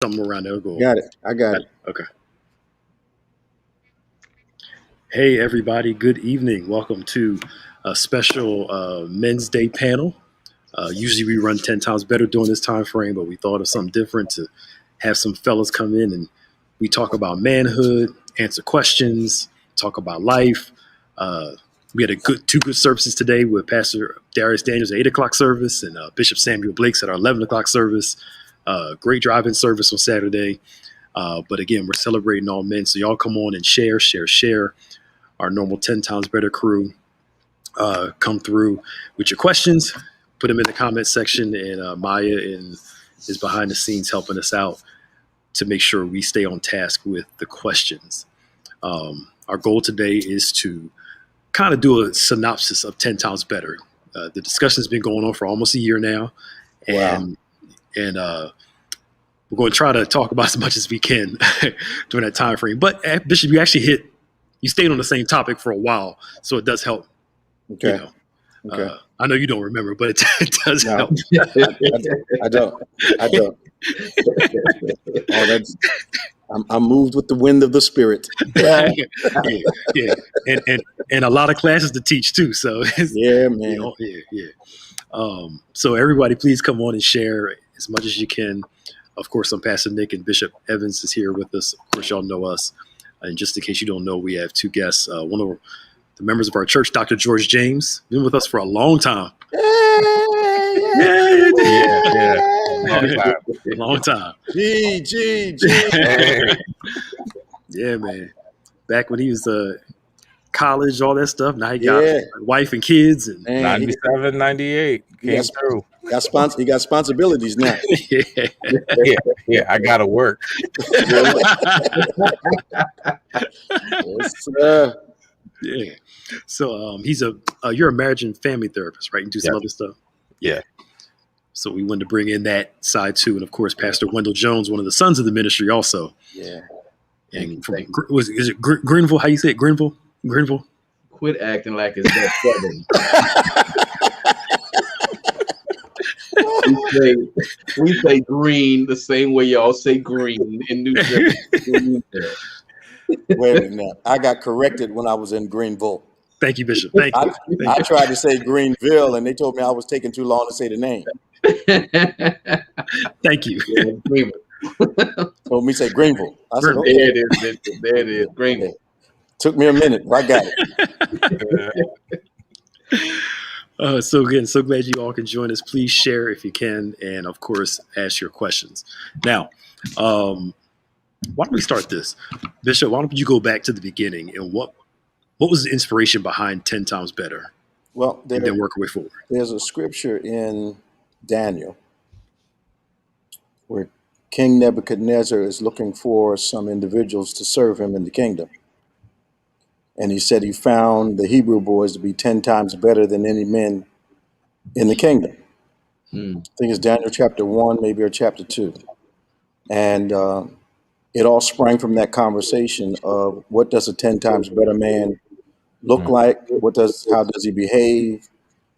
something around there. Go. Got it. I got it. Okay. Hey, everybody. Good evening. Welcome to a special Men's Day panel. Usually we run 10 times better during this time frame, but we thought of something different to have some fellas come in and we talk about manhood, answer questions, talk about life. We had two good services today with Pastor Darius Daniels at 8 o'clock service and Bishop Samuel Blakes at our 11 o'clock service. Great driving service on Saturday. But again, we're celebrating all men. So y'all come on and share. Our normal 10 times better crew come through with your questions. Put them in the comment section, and Maya is behind the scenes helping us out to make sure we stay on task with the questions. Our goal today is to kind of do a synopsis of 10 times better. The discussion has been going on for almost a year now, and we're going to try to talk about as much as we can during that time frame. But Bishop, you stayed on the same topic for a while, so it does help. Okay. You know. Okay. I know you don't remember, but it does help. I don't. I'm moved with the wind of the spirit. yeah. And a lot of classes to teach too. So yeah, man. So everybody, please come on and share as much as you can. Of course, I'm Pastor Nick, and Bishop Evans is here with us. Of course, y'all know us. And just in case you don't know, we have two guests. One of the members of our church, Dr. George James, been with us for a long time. Long time. G. Yeah, man. Back when he was college, all that stuff. Now he got a wife and kids. And 97, 98 came through. He got responsibilities now. Yeah, I gotta work. Yes, sir. Yeah. So you're a marriage and family therapist, right? And do some other stuff. Yeah. So we wanted to bring in that side too, and of course, Pastor Wendell Jones, one of the sons of the ministry, also. Yeah. And is it Greenville? How you say it? Greenville. Quit acting like it's that southern. we say green the same way y'all say green in New Jersey. Wait a minute now. I got corrected when I was in Greenville. Thank you, Bishop. Thank you. I tried to say Greenville, and they told me I was taking too long to say the name. Thank you. Told me to say Greenville. I said, okay. There it is, Bishop. There it is, Greenville. Took me a minute, but I got it. So again, so glad you all can join us. Please share if you can, and of course, ask your questions. Now, why don't we start this? Bishop, why don't you go back to the beginning and what was the inspiration behind 10 times better? Well, and then work our way forward. There's a scripture in Daniel where King Nebuchadnezzar is looking for some individuals to serve him in the kingdom. And he said he found the Hebrew boys to be 10 times better than any men in the kingdom. I think it's Daniel chapter 1, maybe, or chapter 2. And it all sprang from that conversation of what does a 10 times better man look like? How does he behave?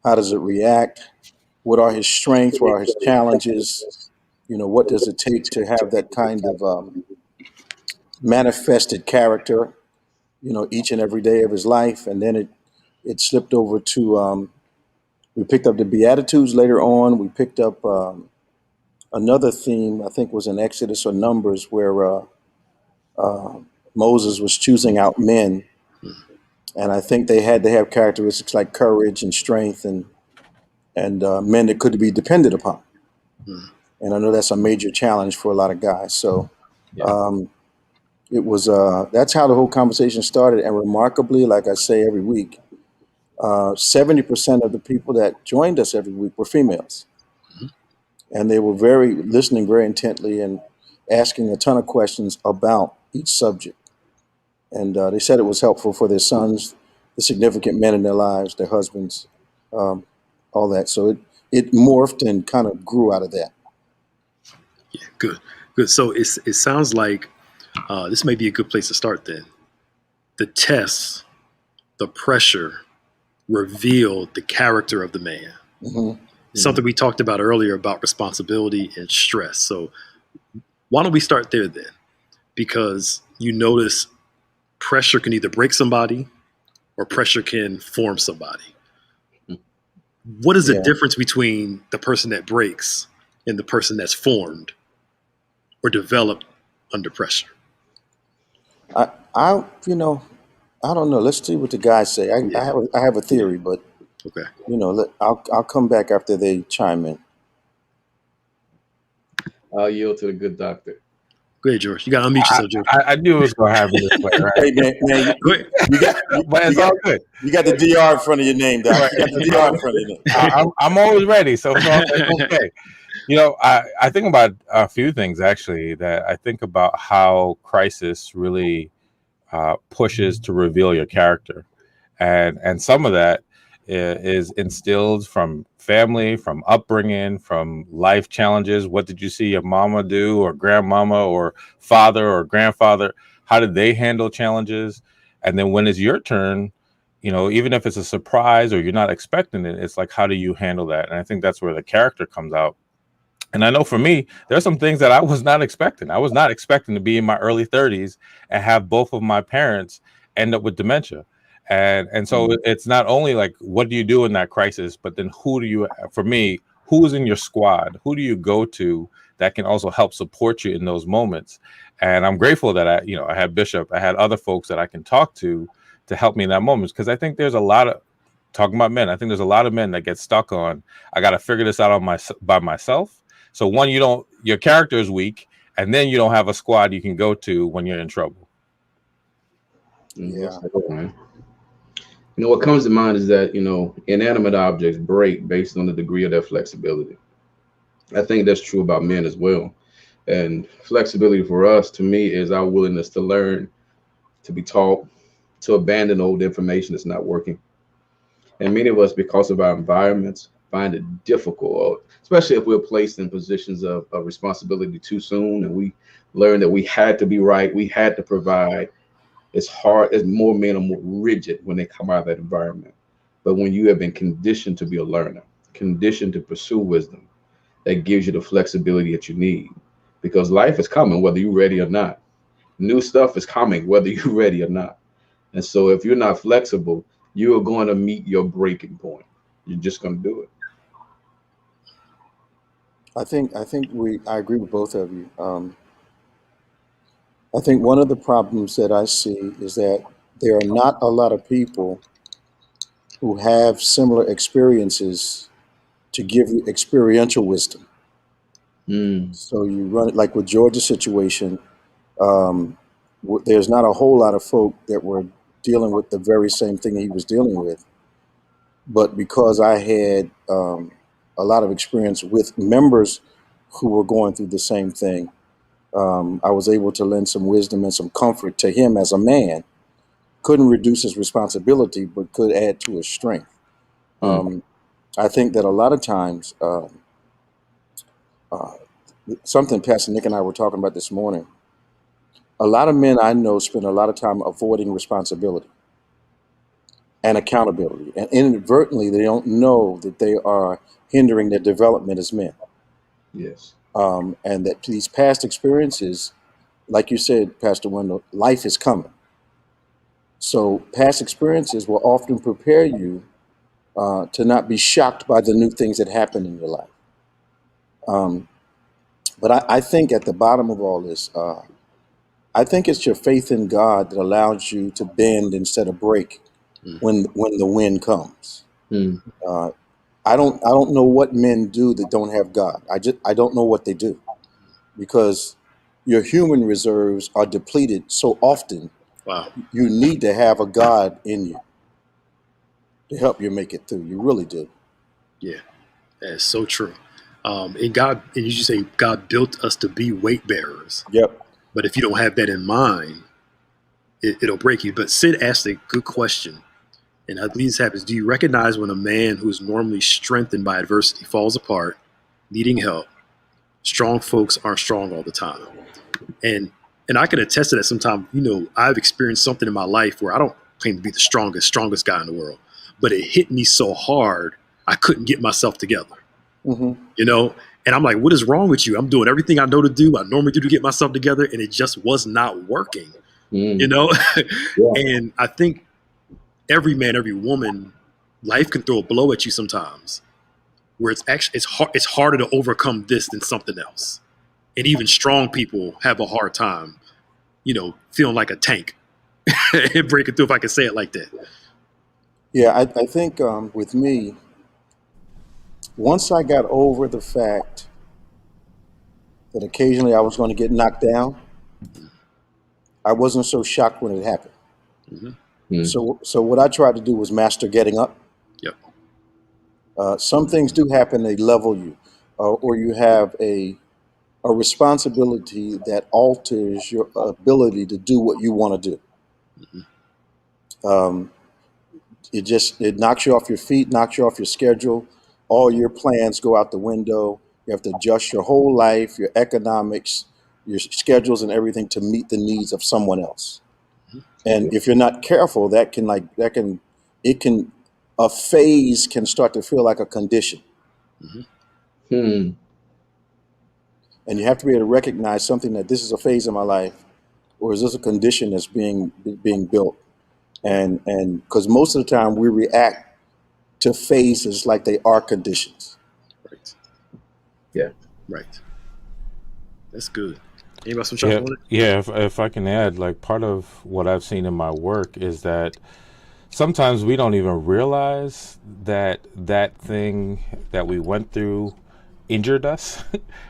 How does it react? What are his strengths? What are his challenges? What does it take to have that kind of manifested character, each and every day of his life? And then it slipped over to, we picked up the Beatitudes later on. We picked up another theme, I think was in Exodus or Numbers, where Moses was choosing out men. And I think they had to have characteristics like courage and strength and men that could be depended upon. And I know that's a major challenge for a lot of guys. So it was that's how the whole conversation started. And remarkably, like I say every week, 70% of the people that joined us every week were females. And they were listening very intently and asking a ton of questions about each subject. And they said it was helpful for their sons, the significant men in their lives, their husbands, all that. So it morphed and kind of grew out of that. Yeah, good. So it sounds like this may be a good place to start then. The tests, the pressure revealed the character of the man. Something we talked about earlier about responsibility and stress. So Why don't we start there then? Because you notice pressure can either break somebody or pressure can form somebody. What is the Yeah. difference between the person that breaks and the person that's formed or developed under pressure? I I don't know. Let's see what the guys say. Yeah. I have a theory, but Okay. I'll come back after they chime in. I'll yield to the good doctor. Go ahead, George. You got to unmute yourself, George. I knew it was going to happen this way, right? Hey man, Go ahead. But it's all good. you got the DR in front of your name, Doc. Right. You got the DR in front of your name. I'm always ready, so it's okay. I think about a few things actually. That I think about how crisis really pushes to reveal your character, and some of that is instilled from family, from upbringing, from life challenges. What did you see your mama do, or grandmama, or father, or grandfather? How did they handle challenges? And then when it's your turn, even if it's a surprise or you're not expecting it, it's like, how do you handle that? And I think that's where the character comes out. And I know for me, there's some things that I was not expecting. I was not expecting to be in my early 30s and have both of my parents end up with dementia. And so it's not only like, what do you do in that crisis, but then for me, who's in your squad? Who do you go to that can also help support you in those moments? And I'm grateful that I had Bishop, I had other folks that I can talk to help me in that moment. Because I think there's a lot of, talking about men, I think there's a lot of men that get stuck on, I got to figure this out by myself. So one, your character is weak, and then you don't have a squad you can go to when you're in trouble. Yeah. What comes to mind is that, inanimate objects break based on the degree of their flexibility. I think that's true about men as well. And flexibility for us, to me, is our willingness to learn, to be taught, to abandon old information that's not working. And many of us, because of our environments, find it difficult, especially if we're placed in positions of responsibility too soon, and we learn that we had to be right, we had to provide. It's hard, as more men are more rigid when they come out of that environment. But when you have been conditioned to be a learner, conditioned to pursue wisdom, that gives you the flexibility that you need. Because life is coming, whether you're ready or not. New stuff is coming, whether you're ready or not. And so if you're not flexible, you are going to meet your breaking point. You're just going to do it. I think I agree with both of you. I think one of the problems that I see is that there are not a lot of people who have similar experiences to give you experiential wisdom. So you run it like with George's situation. There's not a whole lot of folk that were dealing with the very same thing he was dealing with. But because I had a lot of experience with members who were going through the same thing, I was able to lend some wisdom and some comfort to him as a man. Couldn't reduce his responsibility, but could add to his strength. I think that a lot of times, something Pastor Nick and I were talking about this morning, a lot of men I know spend a lot of time avoiding responsibility and accountability. And inadvertently, they don't know that they are hindering their development as men. Yes. And that these past experiences, like you said, Pastor Wendell, life is coming. So past experiences will often prepare you to not be shocked by the new things that happen in your life. But I think at the bottom of all this, I think it's your faith in God that allows you to bend instead of break when the wind comes. I don't know what men do that don't have God. I don't know what they do, because your human reserves are depleted so often. Wow. You need to have a God in you to help you make it through. You really do. Yeah, that's so true. And you say God built us to be weight bearers. Yep. But if you don't have that in mind, it'll break you. But Sid asked a good question, and I believe this happens. Do you recognize when a man who is normally strengthened by adversity falls apart, needing help? Strong folks aren't strong all the time. And I can attest to that sometimes. I've experienced something in my life where I don't claim to be the strongest guy in the world, but it hit me so hard I couldn't get myself together. Mm-hmm. And I'm like, what is wrong with you? I'm doing everything I know to do, I normally do to get myself together, and it just was not working, you Mm. know? Yeah. And I think every man, every woman, life can throw a blow at you sometimes where it's harder to overcome this than something else. And even strong people have a hard time, feeling like a tank and breaking through, if I can say it like that. Yeah, I think with me, once I got over the fact that occasionally I was going to get knocked down, I wasn't so shocked when it happened. Mm-hmm. Mm. So what I tried to do was master getting up. Yep. Some things do happen; they level you, or you have a responsibility that alters your ability to do what you want to do. Mm-hmm. Um, it knocks you off your feet, knocks you off your schedule. All your plans go out the window. You have to adjust your whole life, your economics, your schedules, and everything to meet the needs of someone else. And if you're not careful, it can a phase can start to feel like a condition. Mm-hmm. Hmm. And you have to be able to recognize something that this is a phase of my life, or is this a condition that's being built? And because most of the time we react to phases like they are conditions. Right. Yeah. Right. That's good. Anybody some shots Yeah, on it? yeah. If I can add, like part of what I've seen in my work is that sometimes we don't even realize that that thing that we went through injured us,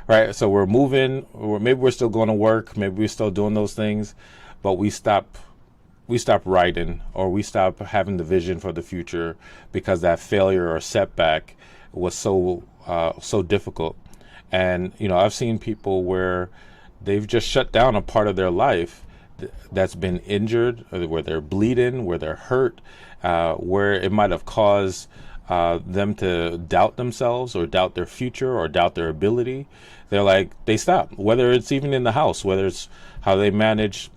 right? So we're moving, or maybe we're still going to work, maybe we're still doing those things, but we stop writing, or we stop having the vision for the future because that failure or setback was so difficult. And I've seen people where they've just shut down a part of their life that's been injured, or where they're bleeding, where they're hurt, where it might have caused them to doubt themselves, or doubt their future, or doubt their ability. They stop, whether it's even in the house, whether it's how they manage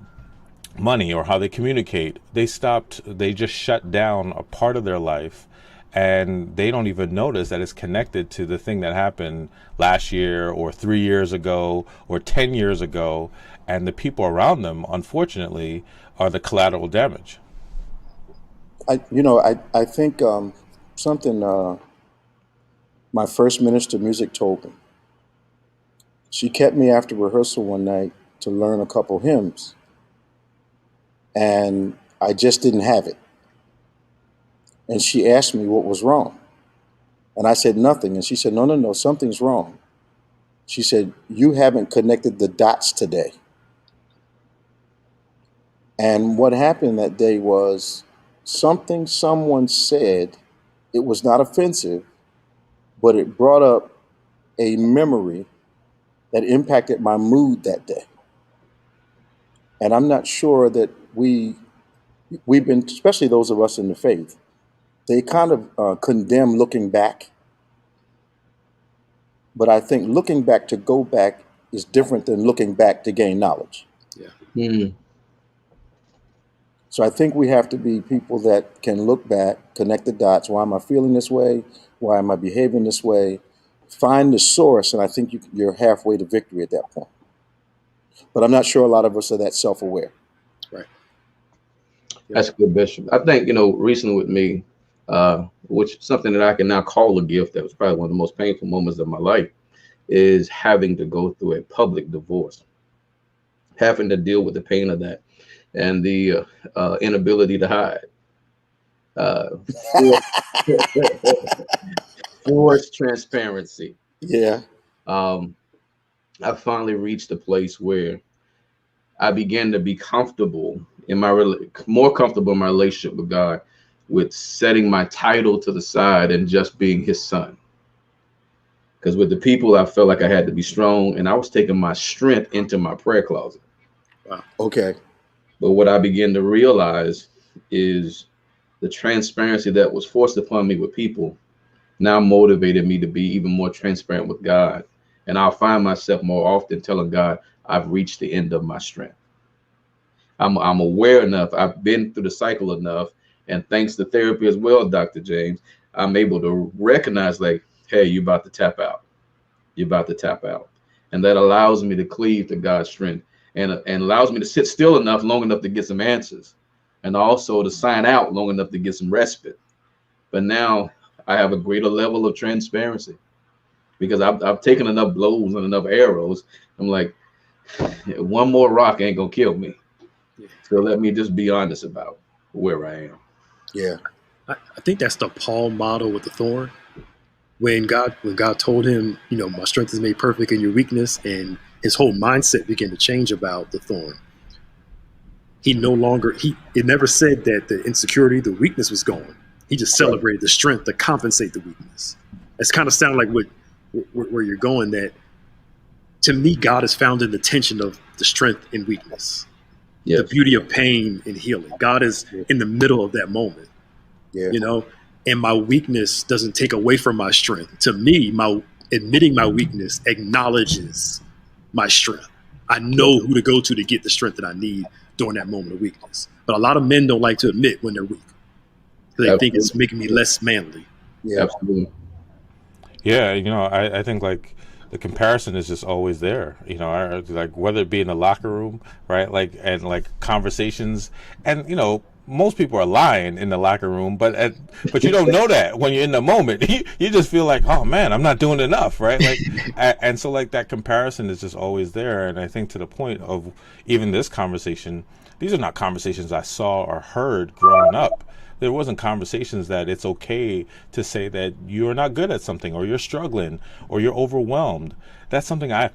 money or how they communicate. They just shut down a part of their life, and they don't even notice that it's connected to the thing that happened last year, or 3 years ago, or 10 years ago. And the people around them, unfortunately, are the collateral damage. I think something my first minister of music told me. She kept me after rehearsal one night to learn a couple hymns, and I just didn't have it. And she asked me what was wrong, and I said nothing. And she said, "No, no, no, something's wrong." She said, "You haven't connected the dots today." And what happened that day was something someone said. It was not offensive, but it brought up a memory that impacted my mood that day. And I'm not sure that we've been, especially those of us in the faith, they kind of condemn looking back. But I think looking back to go back is different than looking back to gain knowledge. Yeah. Mm. So I think we have to be people that can look back, connect the dots. Why am I feeling this way? Why am I behaving this way? Find the source, and I think you're halfway to victory at that point. But I'm not sure a lot of us are that self-aware. Right. Yep. That's good, Bishop. I think, recently with me, which something that I can now call a gift, that was probably one of the most painful moments of my life, is having to go through a public divorce, having to deal with the pain of that, and the inability to hide. Uh, for- Forced transparency. Yeah. Um, I finally reached a place where I began to be comfortable in more comfortable in my relationship with God, with setting my title to the side and just being His son. Because with the people, I felt like I had to be strong, and I was taking my strength into my prayer closet. Wow. Okay. But what I began to realize is the transparency that was forced upon me with people now motivated me to be even more transparent with God. And I'll find myself more often telling God, I've reached the end of my strength. I'm aware enough. I've been through the cycle enough. And thanks to therapy as well, Dr. James, I'm able to recognize, like, hey, you're about to tap out. you're about to tap out. And that allows me to cleave to God's strength, and allows me to sit still enough long enough to get some answers, and also to sign out long enough to get some respite. But now I have a greater level of transparency because I've taken enough blows and enough arrows. I'm like, one more rock ain't gonna kill me. So let me just be honest about where I am. Yeah. I think that's the Paul model with the thorn. When God told him, my strength is made perfect in your weakness, and his whole mindset began to change about the thorn. It never said that the insecurity, the weakness was gone. He just celebrated the strength to compensate the weakness. It's kind of sound like where you're going. That to me, God is found in the tension of the strength and weakness, the beauty of pain and healing. God is in the middle of that moment. Yeah. And my weakness doesn't take away from my strength. To me, my admitting my weakness acknowledges my strength. I know who to go to get the strength that I need during that moment of weakness. But a lot of men don't like to admit when they're weak. So they think it's making me less manly. Yeah. Absolutely. Yeah, I think like the comparison is just always there. Like whether it be in the locker room, right? Like and like conversations, and most people are lying in the locker room, but you don't know that when you're in the moment. You just feel like, oh man, I'm not doing enough, right? Like, and so like that comparison is just always there. And I think to the point of even this conversation, these are not conversations I saw or heard growing up. There wasn't conversations that it's okay to say that you're not good at something, or you're struggling, or you're overwhelmed. That's something I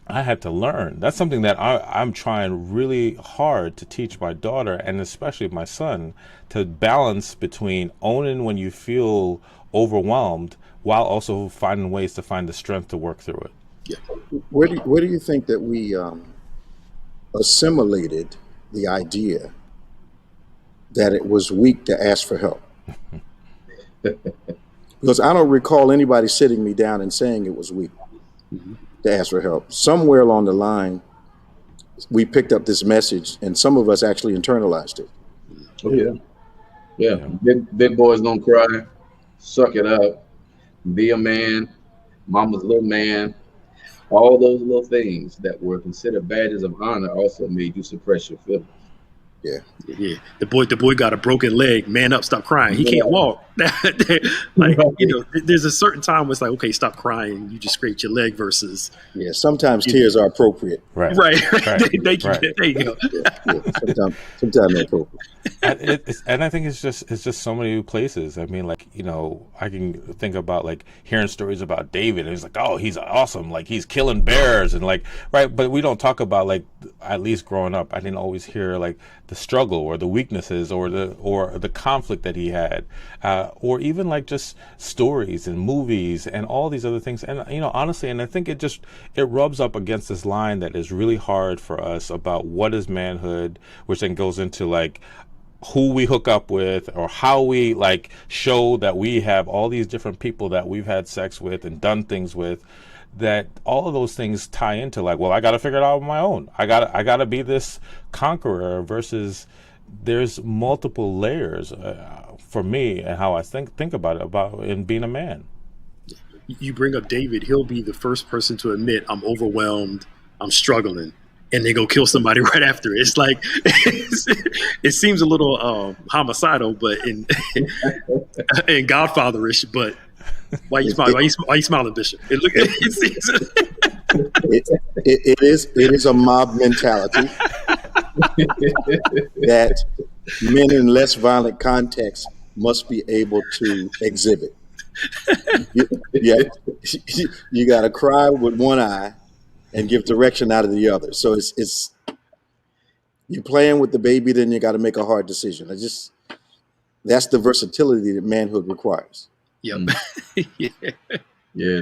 had to learn. That's something that I'm trying really hard to teach my daughter, and especially my son, to balance between owning when you feel overwhelmed while also finding ways to find the strength to work through it. Yeah. Where do you think that we assimilated the idea that it was weak to ask for help? Because I don't recall anybody sitting me down and saying it was weak to ask for help. Somewhere along the line, we picked up this message, and some of us actually internalized it. Oh yeah. Big boys don't cry. Suck it up. Be a man. Mama's little man. All those little things that were considered badges of honor also made you suppress your feelings. Yeah. The boy got a broken leg. Man up, stop crying. He can't walk. There's a certain time where it's like, okay, stop crying. You just scraped your leg versus. Yeah. Sometimes tears are appropriate. Right. Thank you. There you go. Sometimes they're appropriate. And I think it's just so many places. I mean, like, I can think about like hearing stories about David, and it's like, oh, he's awesome, like he's killing bears, and like, right, but we don't talk about, like, at least growing up, I didn't always hear like the struggle or the weaknesses or the conflict that he had, or even like just stories and movies and all these other things. And honestly, and I think it rubs up against this line that is really hard for us about what is manhood, which then goes into like who we hook up with, or how we like show that we have all these different people that we've had sex with and done things with, that all of those things tie into like, well, I got to figure it out on my own. I got to be this conqueror, versus there's multiple layers for me and how I think about in being a man. You bring up David, he'll be the first person to admit, I'm overwhelmed, I'm struggling, and they go kill somebody right after. It's like it seems a little homicidal, but in Godfatherish. But why you smiling? Why you smiling, Bishop? It is a mob mentality that men in less violent contexts must be able to exhibit. You got to cry with one eye and give direction out of the other. So it's you're playing with the baby, then you got to make a hard decision. That's the versatility that manhood requires. Yep. Yeah.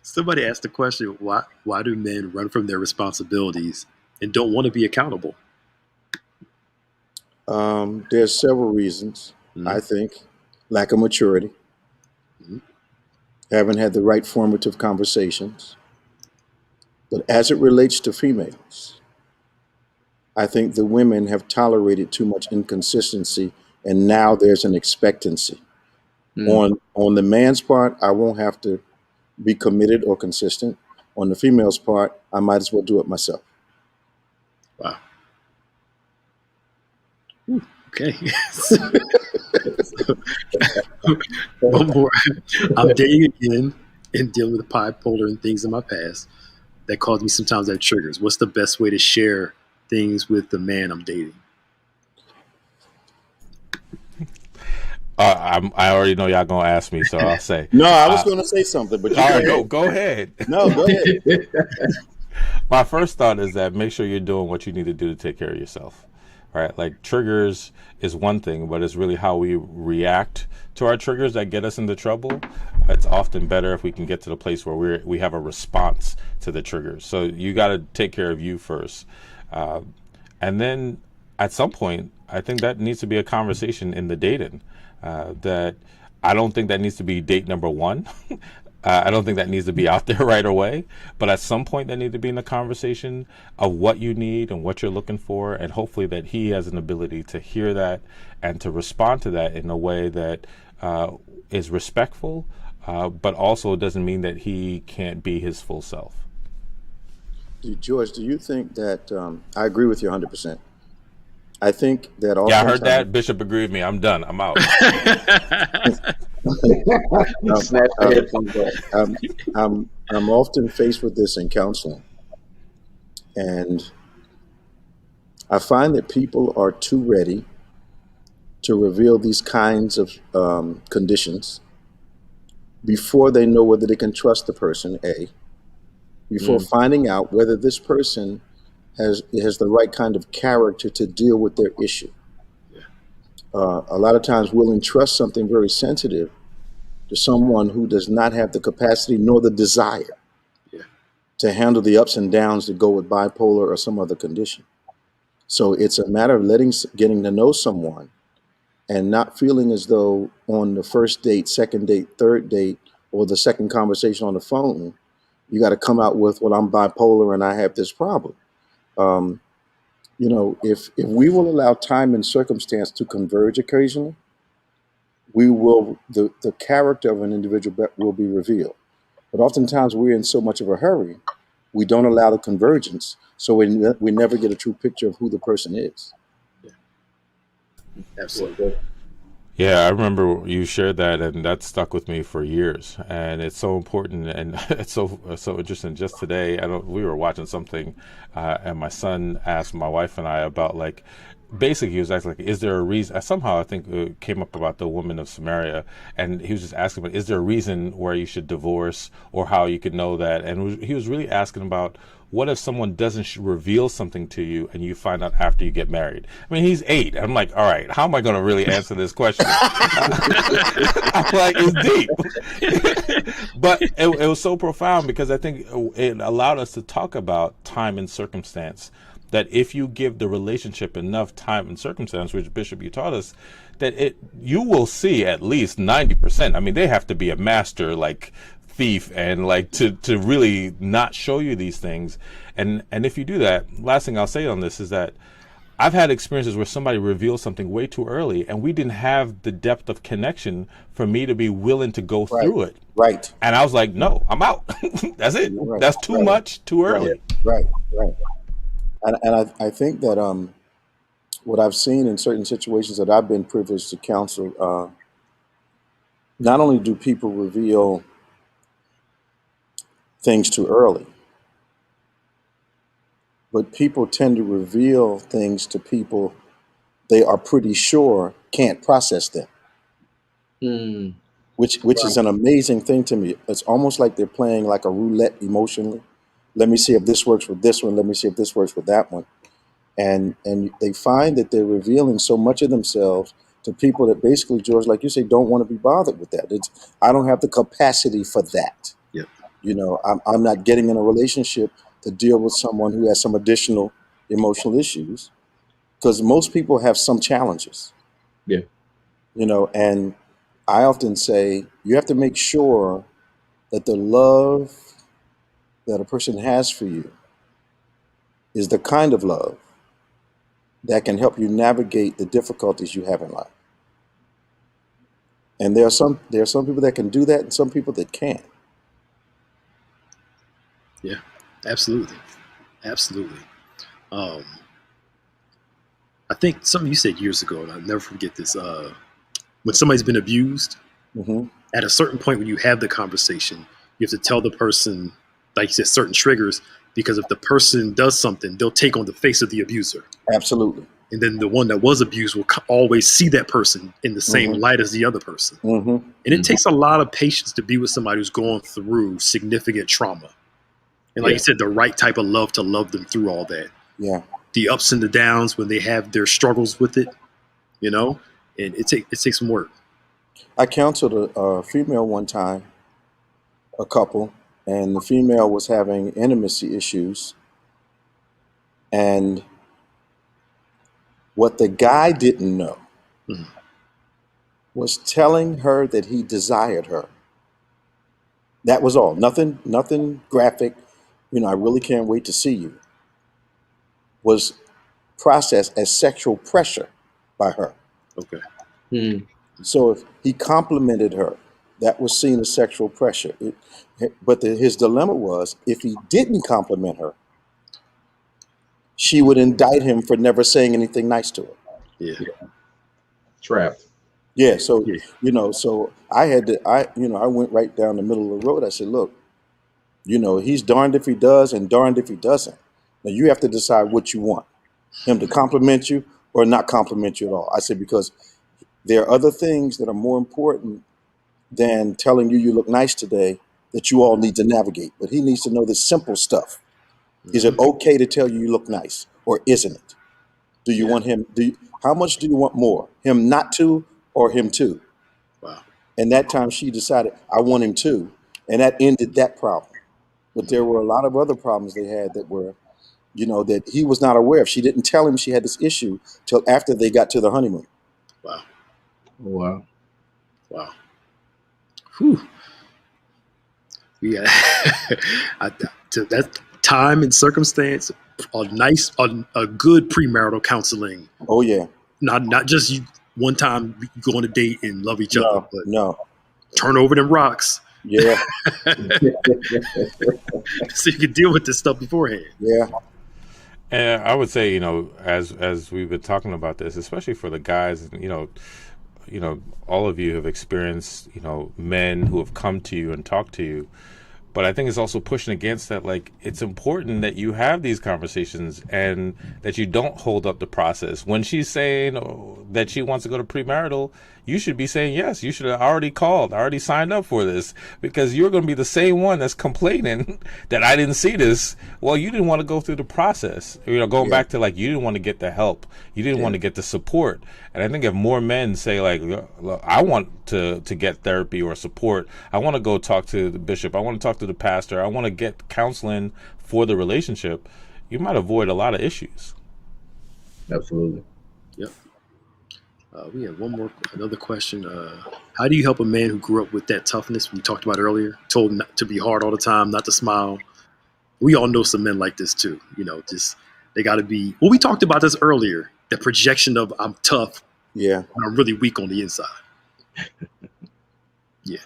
Somebody asked the question, why do men run from their responsibilities and don't want to be accountable? There's several reasons. I think lack of maturity, haven't had the right formative conversations. But as it relates to females, I think the women have tolerated too much inconsistency, and now there's an expectancy. On the man's part, I won't have to be committed or consistent. On the female's part, I might as well do it myself. Wow. Okay. One more. I'm dating again and dealing with bipolar and things in my past that cause me sometimes that triggers. What's the best way to share things with the man I'm dating? I already know y'all gonna ask me, so I'll say. No, I was going to say something, but you All go right, ahead. go ahead. No, go ahead. My first thought is that make sure you're doing what you need to do to take care of yourself. All right, like triggers is one thing, but it's really how we react to our triggers that get us into trouble. It's often better if we can get to the place where we have a response to the triggers. So you got to take care of you first, and then at some point, I think that needs to be a conversation in the dating. That I don't think that needs to be date number one. I don't think that needs to be out there right away, but at some point that needs to be in the conversation of what you need and what you're looking for, and hopefully that he has an ability to hear that and to respond to that in a way that is respectful, but also doesn't mean that he can't be his full self. George, do you think that I agree with you 100%? I think that Yeah, I heard oftentimes that. Bishop agreed with me. I'm done. I'm out. Snatch the headphones off. I'm often faced with this in counseling, and I find that people are too ready to reveal these kinds of conditions before they know whether they can trust the person, before finding out whether this person has the right kind of character to deal with their issue. A lot of times we'll entrust something very sensitive to someone who does not have the capacity nor the desire to handle the ups and downs that go with bipolar or some other condition. So it's a matter of getting to know someone and not feeling as though on the first date, second date, third date, or the second conversation on the phone, you got to come out with, well, I'm bipolar and I have this problem. If we will allow time and circumstance to converge occasionally, the character of an individual will be revealed. But oftentimes we're in so much of a hurry, we don't allow the convergence, so we never get a true picture of who the person is. Absolutely. Yeah, I remember you shared that, and that stuck with me for years. And it's so important, and it's so interesting. Just today, we were watching something, and my son asked my wife and I about basically he was asking is there a reason? Somehow I think it came up about the woman of Samaria, and he was just asking, is there a reason where you should divorce, or how you could know that? And he was really asking about, what if someone doesn't reveal something to you and you find out after you get married? I mean, he's 8. I'm like, all right, how am I going to really answer this question? I'm like, it's deep. But it was so profound because I think it allowed us to talk about time and circumstance. That if you give the relationship enough time and circumstance, which Bishop, you taught us, that you will see at least 90%. I mean, they have to be a master thief and to really not show you these things. And if you do that, last thing I'll say on this is that I've had experiences where somebody revealed something way too early and we didn't have the depth of connection for me to be willing to go through it. Right. And I was like, no, I'm out. That's it. Right. That's too much, too early. Right. And I think that what I've seen in certain situations that I've been privileged to counsel, not only do people reveal things too early, but people tend to reveal things to people they are pretty sure can't process them. Which is an amazing thing to me. It's almost like they're playing like a roulette emotionally. Let me see if this works with this one. Let me see if this works with that one. And they find that they're revealing so much of themselves to people that basically, George, like you say, don't want to be bothered with that. I don't have the capacity for that. Yep. I'm not getting in a relationship to deal with someone who has some additional emotional issues, because most people have some challenges. Yeah. And I often say you have to make sure that the love that a person has for you is the kind of love that can help you navigate the difficulties you have in life. And there are some people that can do that and some people that can't. Yeah, absolutely, absolutely. Um, I think something you said years ago, and I'll never forget this. When somebody's been abused, Hmm. at a certain point when you have the conversation, you have to tell the person, like you said, certain triggers, because if the person does something, they'll take on the face of the abuser. Absolutely. And then the one that was abused will always see that person in the same Hmm. light as the other person. Hmm. And it takes a lot of patience to be with somebody who's going through significant trauma. And like Yeah. you said, the right type of love to love them through all that. Yeah. The ups and the downs when they have their struggles with it, you know, and it takes some work. I counseled a female one time, a couple, and the female was having intimacy issues. And what the guy didn't know Mhm. was telling her that he desired her. That was all. Nothing graphic. I really can't wait to see you. Was processed as sexual pressure by her. Okay. Hmm. So if he complimented her, that was seen as sexual pressure. But his dilemma was if he didn't compliment her, she would indict him for never saying anything nice to her. Yeah. Trapped. Yeah, so Yeah. so I had to I went right down the middle of the road. I said, look, he's darned if he does and darned if he doesn't. Now you have to decide what you want. Him to compliment you or not compliment you at all. I said, because there are other things that are more important than telling you look nice today that you all need to navigate. But he needs to know the simple stuff. Is it Mhm. okay to tell you look nice or isn't it? Do you Yeah. want him? How much do you want more? Him not to or him to? Wow. And that time she decided, I want him to. And that ended that problem. But Mhm. there were a lot of other problems they had that were, that he was not aware of. She didn't tell him she had this issue till after they got to the honeymoon. Wow. Wow. Wow. Whew. Yeah. I, to that time and circumstance, a good premarital counseling. Oh, yeah. Not just you one time you go on a date and love each other, No, but no. turn over them rocks Yeah, so you can deal with this stuff beforehand. yeah. And I would say, as we've been talking about this, especially for the guys, and all of you have experienced, men who have come to you and talked to you. But I think it's also pushing against that. Like, it's important that you have these conversations and that you don't hold up the process. When she's saying that she wants to go to premarital, you should be saying, yes, you should have already called, already signed up for this, because you're going to be the same one that's complaining that I didn't see this. Well, you didn't want to go through the process. Going Yeah. back to, like, you didn't want to get the help. You didn't Yeah. want to get the support. And I think if more men say, like, look, I want to get therapy or support, I want to go talk to the bishop, I want to talk to the pastor, I want to get counseling for the relationship, you might avoid a lot of issues. Absolutely. Yep. We have another question. How do you help a man who grew up with that toughness we talked about earlier, told not to be hard all the time, not to smile? We all know some men like this too. Just they got to be. Well, we talked about this earlier. The projection of I'm tough, Yeah. but I'm really weak on the inside. Yeah.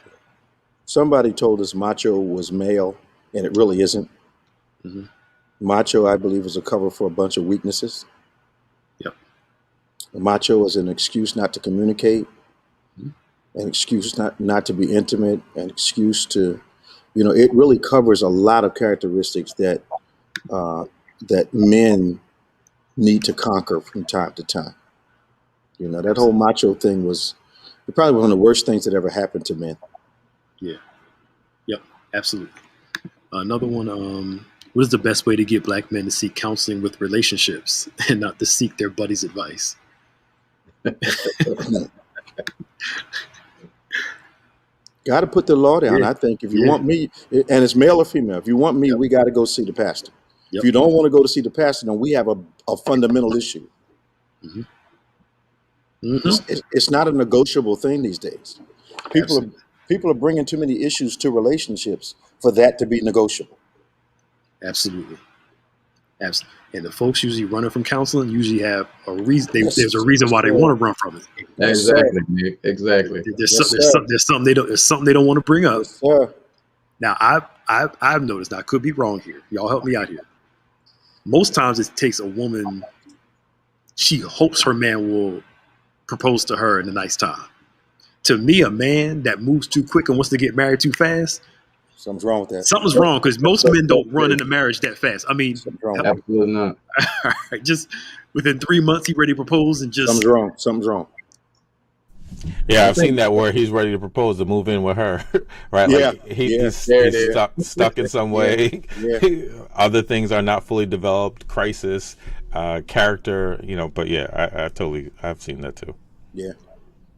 Somebody told us macho was male, and it really isn't. Hmm. Macho, I believe, is a cover for a bunch of weaknesses. Yep. Macho is an excuse not to communicate, Mhm. an excuse not to be intimate, an excuse to, it really covers a lot of characteristics uh, that men need to conquer from time to time. That whole Absolutely. macho thing was probably one of the worst things that ever happened to men. Yeah. Yep. Absolutely. Another one. What is the best way to get black men to seek counseling with relationships and not to seek their buddy's advice? Got to put the law down. Yeah. I think if you Yeah. want me, and it's male or female, if you want me, Yep. we got to go see the pastor. If Yep. you don't want to go to see the pastor, then we have a fundamental issue. Hmm. Hmm. It's not a negotiable thing these days. People are Absolutely. people are bringing too many issues to relationships for that to be negotiable. Absolutely. Absolutely. And the folks usually running from counseling usually have a reason. There's a Yes, reason yes, why they sir. want to run from it. Yes, sir. Exactly, Nick. Exactly. There's Yes, some, there's sir. some, there's something they don't want to bring up. Yes, sir. Now, I've noticed. Now, I could be wrong here. Y'all help me out here. Most times, it takes a woman. She hopes her man will propose to her in a nice time. To me, a man that moves too quick and wants to get married too fast, Something's wrong with that. something's wrong because most men don't run into marriage that fast. I mean, Something's wrong with that. Absolutely not. just within 3 months, he ready to propose and just Something's wrong. Something's wrong. Yeah, I've seen that where he's ready to propose to move in with her, right? Yeah, Like he's There it is. stuck in some way. Yeah. Other things are not fully developed. Crisis, character, But yeah, I've seen that too. Yeah.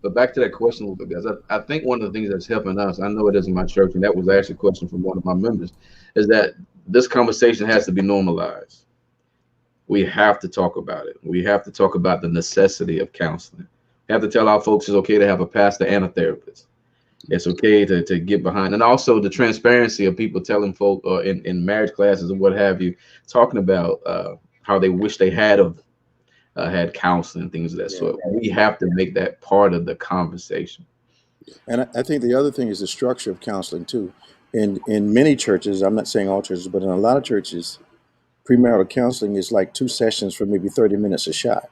But back to that question a little bit, guys. I think one of the things that's helping us, I know it isn't my church, and that was actually a question from one of my members, is that this conversation has to be normalized. We have to talk about it. We have to talk about the necessity of counseling. We have to tell our folks it's okay to have a pastor and a therapist. It's okay to get behind. And also the transparency of people telling folk in marriage classes and what have you, talking about how they wish they had counseling and things of that sort. We have to make that part of the conversation. And I think the other thing is the structure of counseling too. In many churches, I'm not saying all churches, but in a lot of churches, premarital counseling is like 2 sessions for maybe 30 minutes a shot.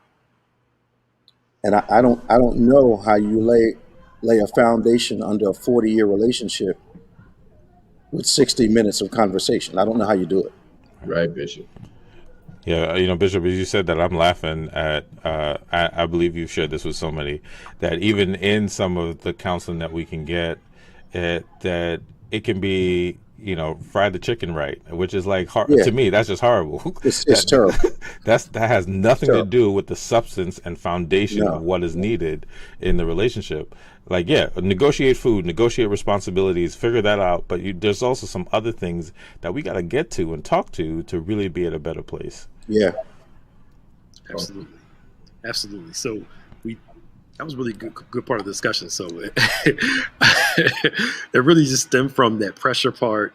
And I don't know how you lay a foundation under a 40-year relationship with 60 minutes of conversation. I don't know how you do it. Right, Bishop. Yeah, Bishop, as you said that, I'm laughing at, I believe you've shared this with somebody, that even in some of the counseling that we can get, that it can be, fry the chicken right, which is like, to me, that's just horrible. It's terrible. That has nothing to do with the substance and foundation No. of what is needed in the relationship. Like, yeah, negotiate food, negotiate responsibilities, figure that out. But there's also some other things that we got to get to and talk to really be at a better place. Yeah. Absolutely. So that was really good part of the discussion. So it really just stemmed from that pressure part,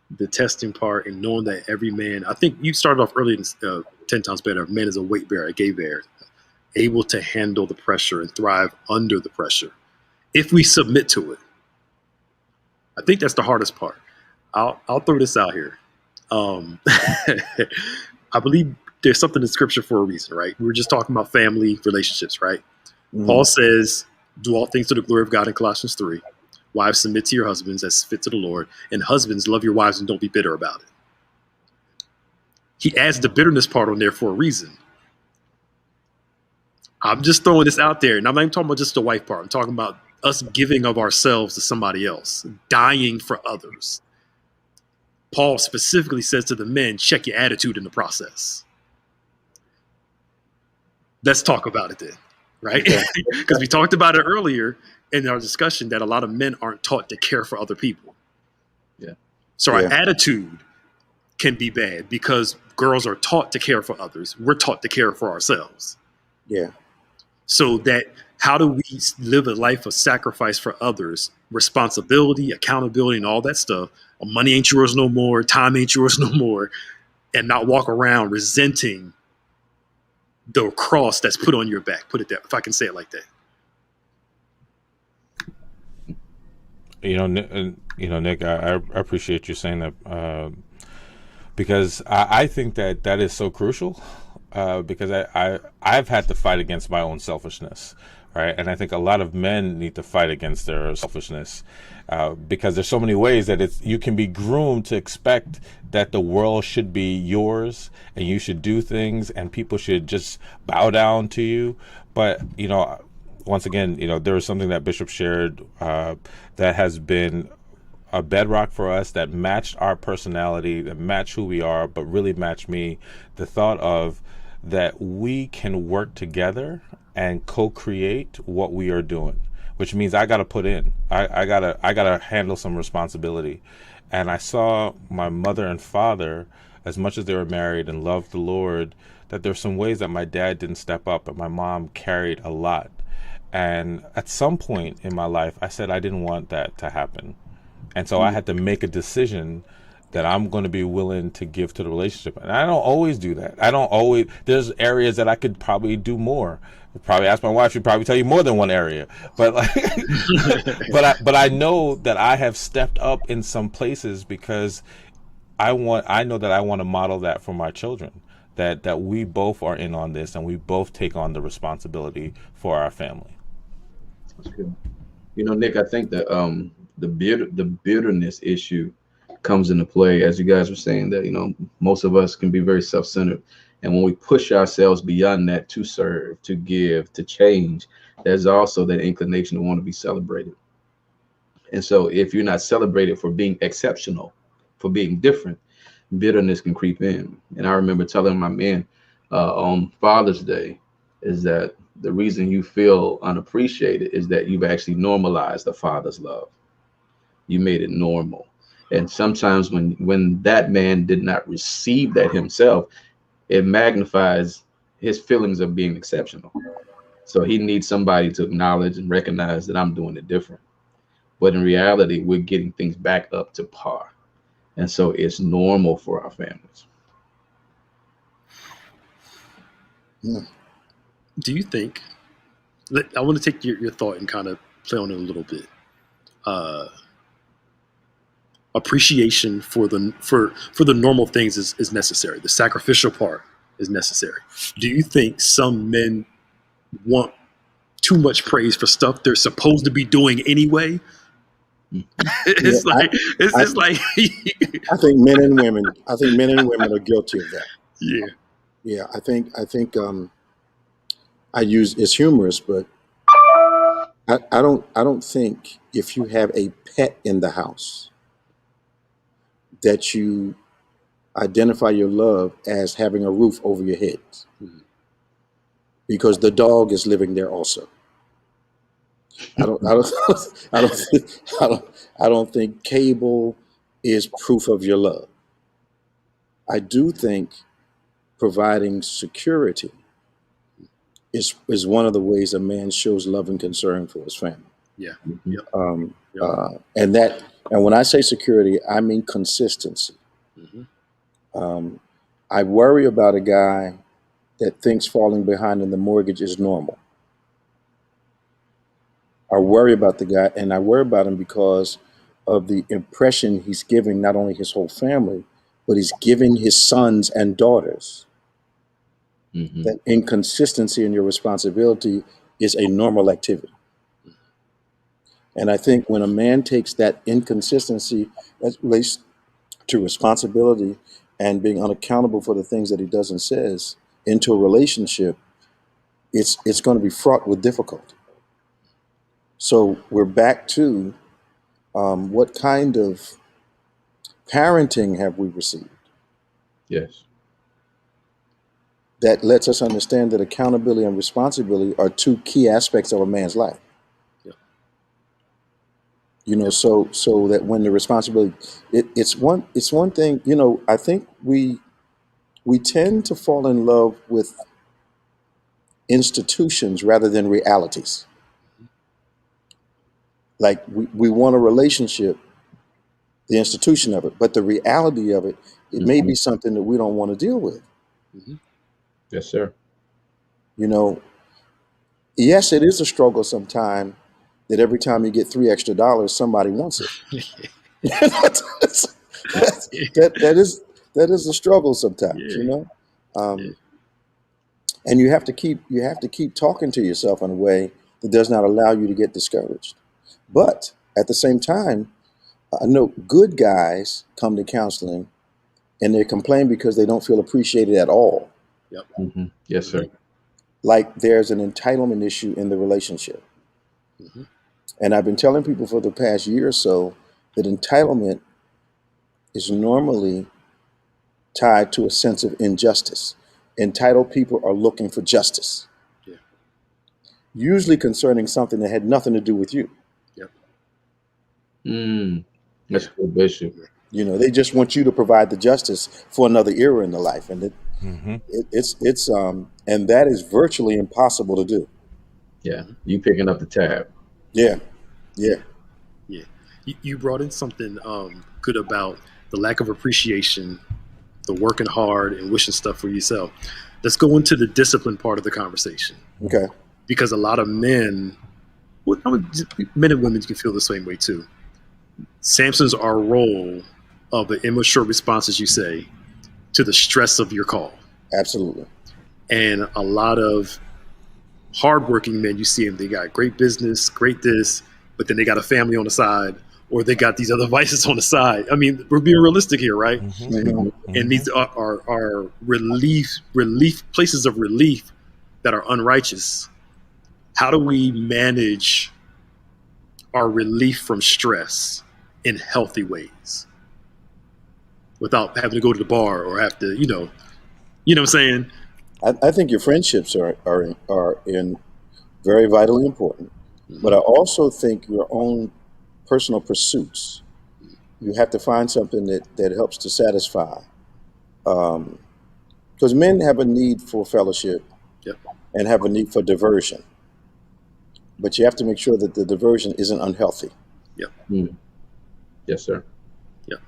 the testing part, and knowing that every man, I think you started off earlier in 10 times better. Man is a weight bearer, a gay bear, able to handle the pressure and thrive under the pressure if we submit to it. I think that's the hardest part. I'll throw this out here. I believe there's something in scripture for a reason, right? We were just talking about family relationships, right? Mm-hmm. Paul says, do all things to the glory of God in Colossians 3. Wives, submit to your husbands as fit to the Lord. And husbands, love your wives and don't be bitter about it. He adds the bitterness part on there for a reason. I'm just throwing this out there. And I'm not even talking about just the wife part. I'm talking about us giving of ourselves to somebody else, dying for others. Paul specifically says to the men, check your attitude in the process. Let's talk about it then, right? Because we talked about it earlier in our discussion that a lot of men aren't taught to care for other people. Yeah. So our attitude can be bad because girls are taught to care for others. We're taught to care for ourselves. Yeah. So that how do we live a life of sacrifice for others, responsibility, accountability, and all that stuff? Money ain't yours no more. Time ain't yours no more. And not walk around resenting the cross that's put on your back. Put it that, if I can say it like that. Nick, I appreciate you saying that because I think that is so crucial because I've had to fight against my own selfishness, right? And I think a lot of men need to fight against their selfishness because there's so many ways that you can be groomed to expect that the world should be yours and you should do things and people should just bow down to you. But, once again, there was something that Bishop shared that has been a bedrock for us that matched our personality, that matched who we are, but really matched me. The thought of that we can work together and co-create what we are doing, which means I got to put in. I gotta handle some responsibility. And I saw my mother and father, as much as they were married and loved the Lord, that there's some ways that my dad didn't step up, and my mom carried a lot. And at some point in my life, I said I didn't want that to happen. And so I had to make a decision that I'm going to be willing to give to the relationship. And I don't always do that. There's areas that I could probably do more. Probably ask my wife, she'd probably tell you more than one area. But like, but I know that I have stepped up in some places because I know that I want to model that for my children. That we both are in on this and we both take on the responsibility for our family. That's good. Nick, I think that the bitterness issue comes into play, as you guys were saying, that most of us can be very self-centered, and when we push ourselves beyond that to serve, to give, to change, there's also that inclination to want to be celebrated. And so if you're not celebrated for being exceptional, for being different, bitterness can creep in. And I remember telling my men on Father's Day is that the reason you feel unappreciated is that you've actually normalized the father's love. You made it normal. And sometimes when that man did not receive that himself, it magnifies his feelings of being exceptional. So he needs somebody to acknowledge and recognize that I'm doing it different. But in reality, we're getting things back up to par. And so it's normal for our families. Do you think, I want to take your thought and kind of play on it a little bit. Appreciation for the normal things is necessary. The sacrificial part is necessary. Do you think some men want too much praise for stuff they're supposed to be doing anyway? It's like I think men and women are guilty of that. Yeah. Yeah, I think I use it's humorous, but I don't think if you have a pet in the house that you identify your love as having a roof over your head, because the dog is living there also. I don't think cable is proof of your love. I do think providing security is one of the ways a man shows love and concern for his family. Yeah. And when I say security, I mean consistency. I worry about a guy that thinks falling behind in the mortgage is normal. I worry about the guy, and I worry about him because of the impression he's giving not only his whole family, but he's giving his sons and daughters. That inconsistency in your responsibility is a normal activity. And I think when a man takes that inconsistency as relates to responsibility and being unaccountable for the things that he does and says into a relationship, it's going to be fraught with difficulty. So we're back to what kind of parenting have we received? Yes. That lets us understand that accountability and responsibility are two key aspects of a man's life. So that when the responsibility, it's one thing. I think we tend to fall in love with institutions rather than realities. Like we want a relationship, the institution of it, but the reality of it, may be something that we don't want to deal with. Yes, sir. Yes, it is a struggle sometimes that every time you get $3 extra, somebody wants it. that is a struggle sometimes, and you have to keep talking to yourself in a way that does not allow you to get discouraged. But at the same time, I know good guys come to counseling and they complain because they don't feel appreciated at all. Yes, sir. Like there's an entitlement issue in the relationship. And I've been telling people for the past year or so that entitlement is normally tied to a sense of injustice. Entitled people are looking for justice, usually concerning something that had nothing to do with you. That's a good issue. They just want you to provide the justice for another era in their life, and it's and that is virtually impossible to do. Yeah, you picking up the tab. Yeah. You brought in something good about the lack of appreciation, the working hard and wishing stuff for yourself. Let's go into the discipline part of the conversation. Okay. Because a lot of men, well, men and women can feel the same way too. Samson's our role of an immature response, as you say, to the stress of your call. Absolutely. And a lot of hardworking men, you see them, they got great business, great this, but then they got a family on the side, or they got these other vices on the side. I mean, we're being realistic here, right? And these are relief places of relief that are unrighteous. How do we manage our relief from stress in healthy ways without having to go to the bar or have to, you know what I'm saying? I think your friendships are in very vitally important, but I also think your own personal pursuits. You have to find something that helps to satisfy. Because men have a need for fellowship Yep. and have a need for diversion, but you have to make sure that the diversion isn't unhealthy. Yep. Yes, sir. Yep.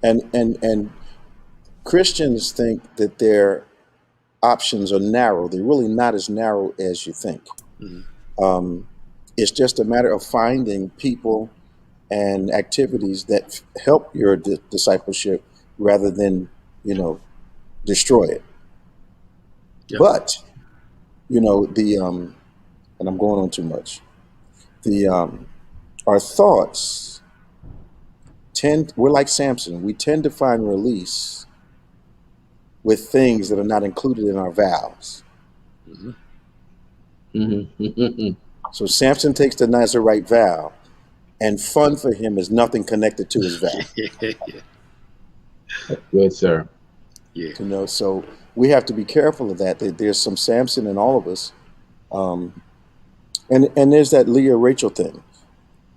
And Christians think that their options are narrow. They're really not as narrow as you think. It's just a matter of finding people and activities that help your discipleship rather than, destroy it. Yep. But, and I'm going on too much. Our thoughts we're like Samson. We tend to find release with things that are not included in our vows. So Samson takes the Nazirite vow, and fun for him is nothing connected to his vow. Good, sir. Yeah. So we have to be careful of that. There's some Samson in all of us. And there's that Leah Rachel thing.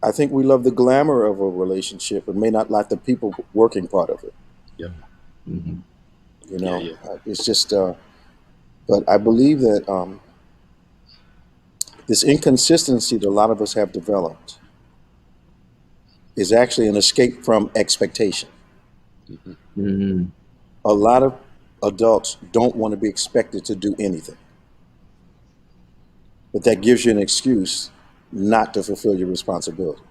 I think we love the glamour of a relationship and may not like the people working part of it. Yep. It's just, but I believe that this inconsistency that a lot of us have developed is actually an escape from expectation. A lot of adults don't want to be expected to do anything, but that gives you an excuse not to fulfill your responsibility.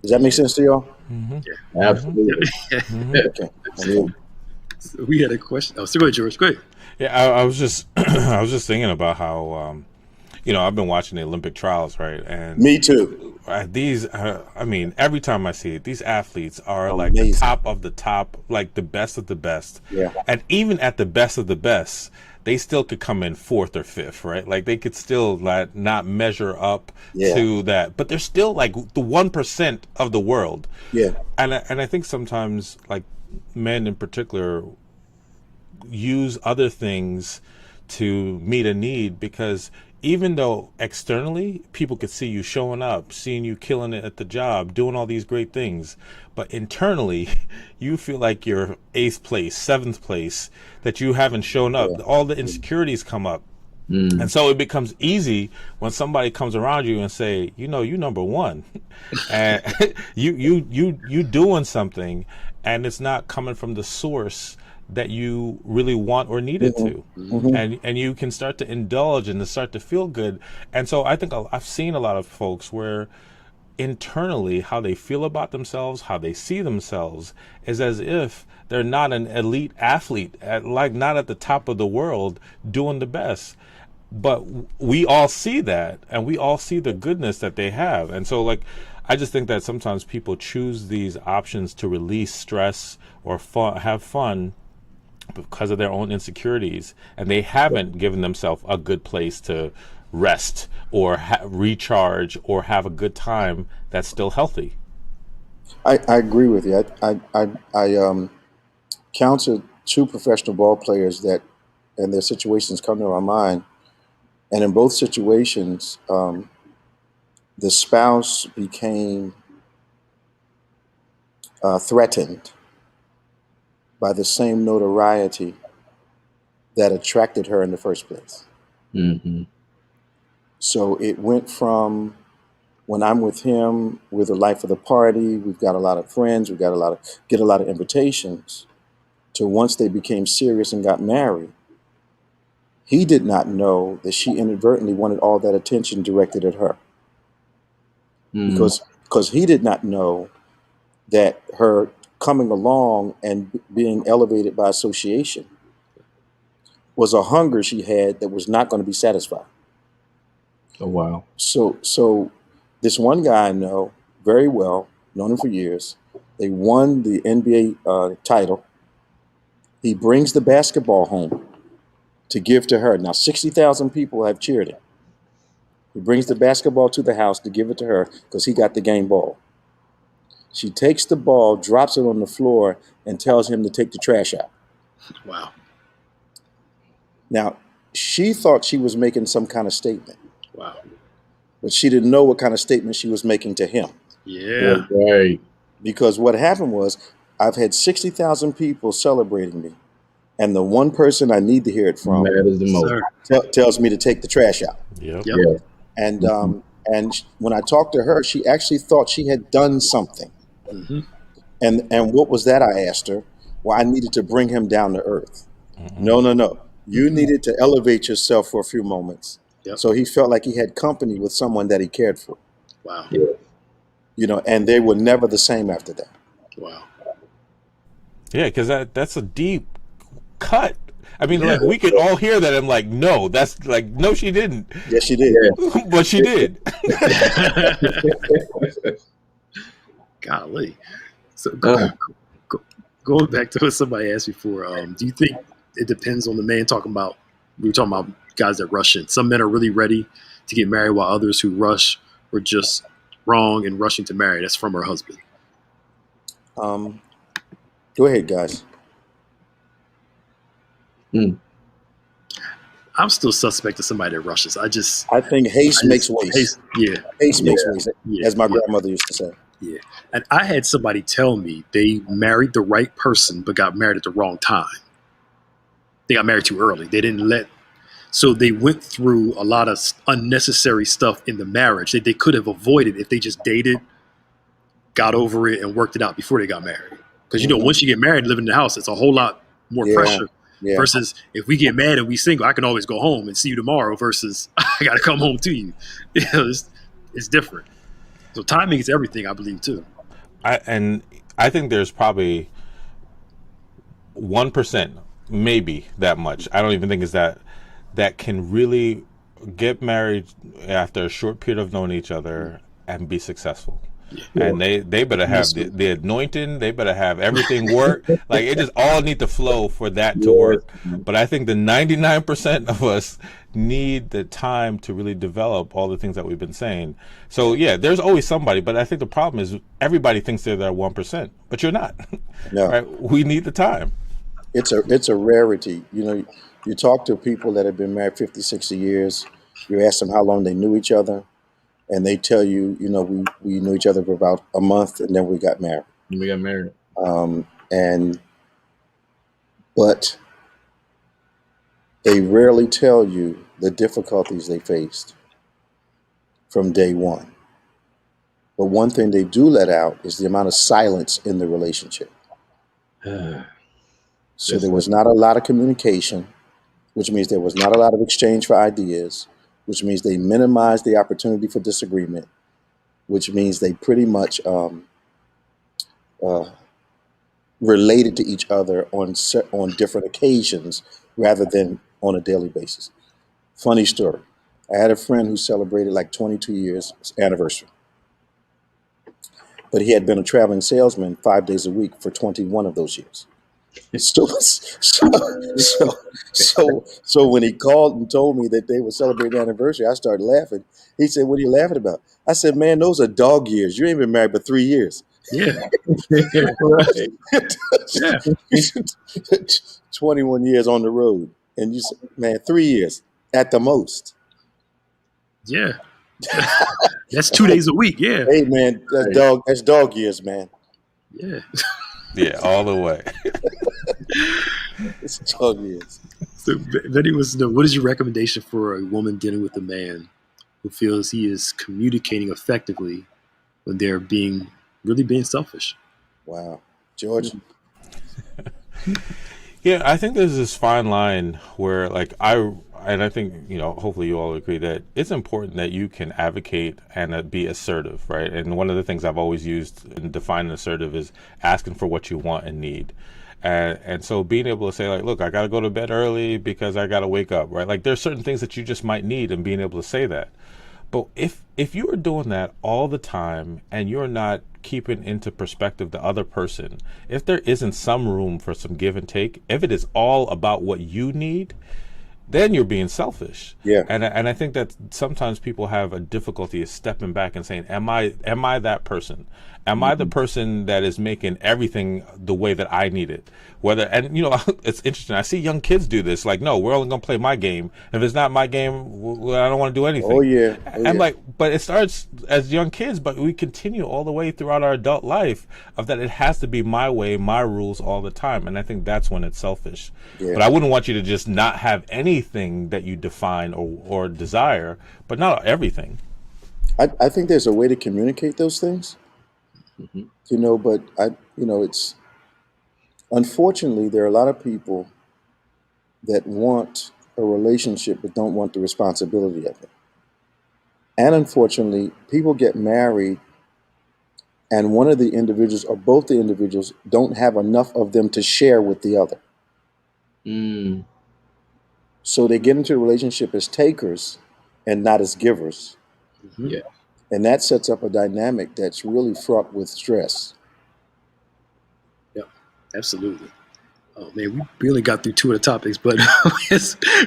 Does that make sense to y'all? Absolutely. Okay. So we had a question. Oh, so go ahead, George. Go ahead. Yeah, I was just I was just thinking about how I've been watching the Olympic trials, right? And Me too. these, I mean, every time I see it, these athletes are like Amazing. the top of the top, like the best of the best. Yeah. And even at the best of the best, they still could come in fourth or fifth, right? Like they could still not measure up to that, but they're still like the 1% of the world. Yeah. And I think sometimes like men in particular use other things to meet a need, because even though externally people could see you showing up, seeing you killing it at the job, doing all these great things, but internally you feel like you're 8th place, 7th place, that you haven't shown up. All the insecurities come up. And so it becomes easy when somebody comes around you and say, you number one, and you doing something, and it's not coming from the source that you really want or need it to. And you can start to indulge and to start to feel good. And so I think I've seen a lot of folks where internally how they feel about themselves, how they see themselves, is as if they're not an elite athlete, not at the top of the world doing the best. But we all see that, and we all see the goodness that they have. And so I just think that sometimes people choose these options to release stress or have fun because of their own insecurities, and they haven't given themselves a good place to rest or recharge or have a good time that's still healthy. I agree with you. I counseled 2 professional ball players that, and their situations come to my mind. And in both situations, the spouse became threatened by the same notoriety that attracted her in the first place. So it went from when I'm with him, we're the life of the party. We've got a lot of friends. We've got get a lot of invitations. To once they became serious and got married, he did not know that she inadvertently wanted all that attention directed at her, because he did not know that her coming along and being elevated by association was a hunger she had that was not going to be satisfied. Oh, wow. So this one guy I know very well, known him for years. They won the NBA title. He brings the basketball home to give to her. Now 60,000 people have cheered him. He brings the basketball to the house to give it to her because he got the game ball. She takes the ball, drops it on the floor, and tells him to take the trash out. Wow. Now, she thought she was making some kind of statement. Wow. But she didn't know what kind of statement she was making to him. Yeah. Right. Because what happened was, I've had 60,000 people celebrating me, and the one person I need to hear it from Matters the most. tells me to take the trash out. Yep. Yep. Yeah. And when I talked to her, she actually thought she had done something. Mm-hmm. And what was that? I asked her. Well, I needed to bring him down to earth. Mm-hmm. No. You needed to elevate yourself for a few moments. Yep. So he felt like he had company with someone that he cared for. Wow. Yeah. You know, and they were never the same after that. Wow. Yeah, because that's a deep cut. I mean, like, we could all hear that. I'm like, no, that's like, no, she didn't. Yes, she did. Yeah. But she did. Golly. So going back to what somebody asked before, do you think it depends on the man? We were talking about guys that rush in. Some men are really ready to get married, while others who rush were just wrong in rushing to marry. That's from her husband. Go ahead, guys. I'm still suspect of somebody that rushes. I think haste makes waste. Haste makes waste, as my grandmother used to say. Yeah. And I had somebody tell me they married the right person, but got married at the wrong time. They got married too early. So they went through a lot of unnecessary stuff in the marriage that they could have avoided if they just dated, got over it, and worked it out before they got married. Because, once you get married and live in the house, it's a whole lot more pressure. Yeah. Versus if we get mad and we single, I can always go home and see you tomorrow versus I got to come home to you. It's different. So timing is everything, I believe, too. I think there's probably 1%, maybe that much. I don't even think it's that can really get married after a short period of knowing each other and be successful. Yeah. And they better have the anointing. They better have everything work. Like, it just all need to flow for that to work. But I think the 99% of us need the time to really develop all the things that we've been saying. So yeah, there's always somebody. But I think the problem is everybody thinks they're that 1%, but you're not. No. Right? We need the time. It's a rarity. You talk to people that have been married 50, 60 years. You ask them how long they knew each other. And they tell you, we knew each other for about a month, and then we got married. But they rarely tell you the difficulties they faced from day one. But one thing they do let out is the amount of silence in the relationship. So there was not a lot of communication, which means there was not a lot of exchange for ideas, which means they minimize the opportunity for disagreement, which means they pretty much related to each other on different occasions rather than on a daily basis. Funny story. I had a friend who celebrated like 22 years anniversary, but he had been a traveling salesman 5 days a week for 21 of those years. So when he called and told me that they were celebrating the anniversary, I started laughing. He said, "What are you laughing about?" I said, "Man, those are dog years. You ain't been married but 3 years." Yeah. Right. Yeah. 21 years on the road. And you said, man, 3 years at the most. Yeah. That's 2 days a week. Yeah. Hey, man, that's dog years, man. Yeah. Yeah, all the way. It's dog years. So, Benny wants to know, what is your recommendation for a woman dealing with a man who feels he is communicating effectively when they're really being selfish. Wow. George? Yeah, I think there's this fine line where, like, I think, hopefully you all agree that it's important that you can advocate and be assertive, right? And one of the things I've always used in defining assertive is asking for what you want and need. And so being able to say, like, look, I got to go to bed early because I got to wake up, right? Like, there's certain things that you just might need, and being able to say that. But if you are doing that all the time and you're not keeping into perspective the other person, if there isn't some room for some give and take, if it is all about what you need, then you're being selfish. Yeah. And I think that sometimes people have a difficulty of stepping back and saying, am I that person? Am I the person that is making everything the way that I need it? It's interesting. I see young kids do this. Like, no, we're only going to play my game. If it's not my game, I don't want to do anything. Oh, yeah. And but it starts as young kids, but we continue all the way throughout our adult life of that it has to be my way, my rules all the time. And I think that's when it's selfish. Yeah. But I wouldn't want you to just not have anything that you define or desire, but not everything. I think there's a way to communicate those things. But it's unfortunately there are a lot of people that want a relationship but don't want the responsibility of it. And unfortunately, people get married and one of the individuals or both the individuals don't have enough of them to share with the other. So they get into a relationship as takers and not as givers. Yeah. And that sets up a dynamic that's really fraught with stress. Yeah, absolutely. Oh man, we only got through 2 of the topics, but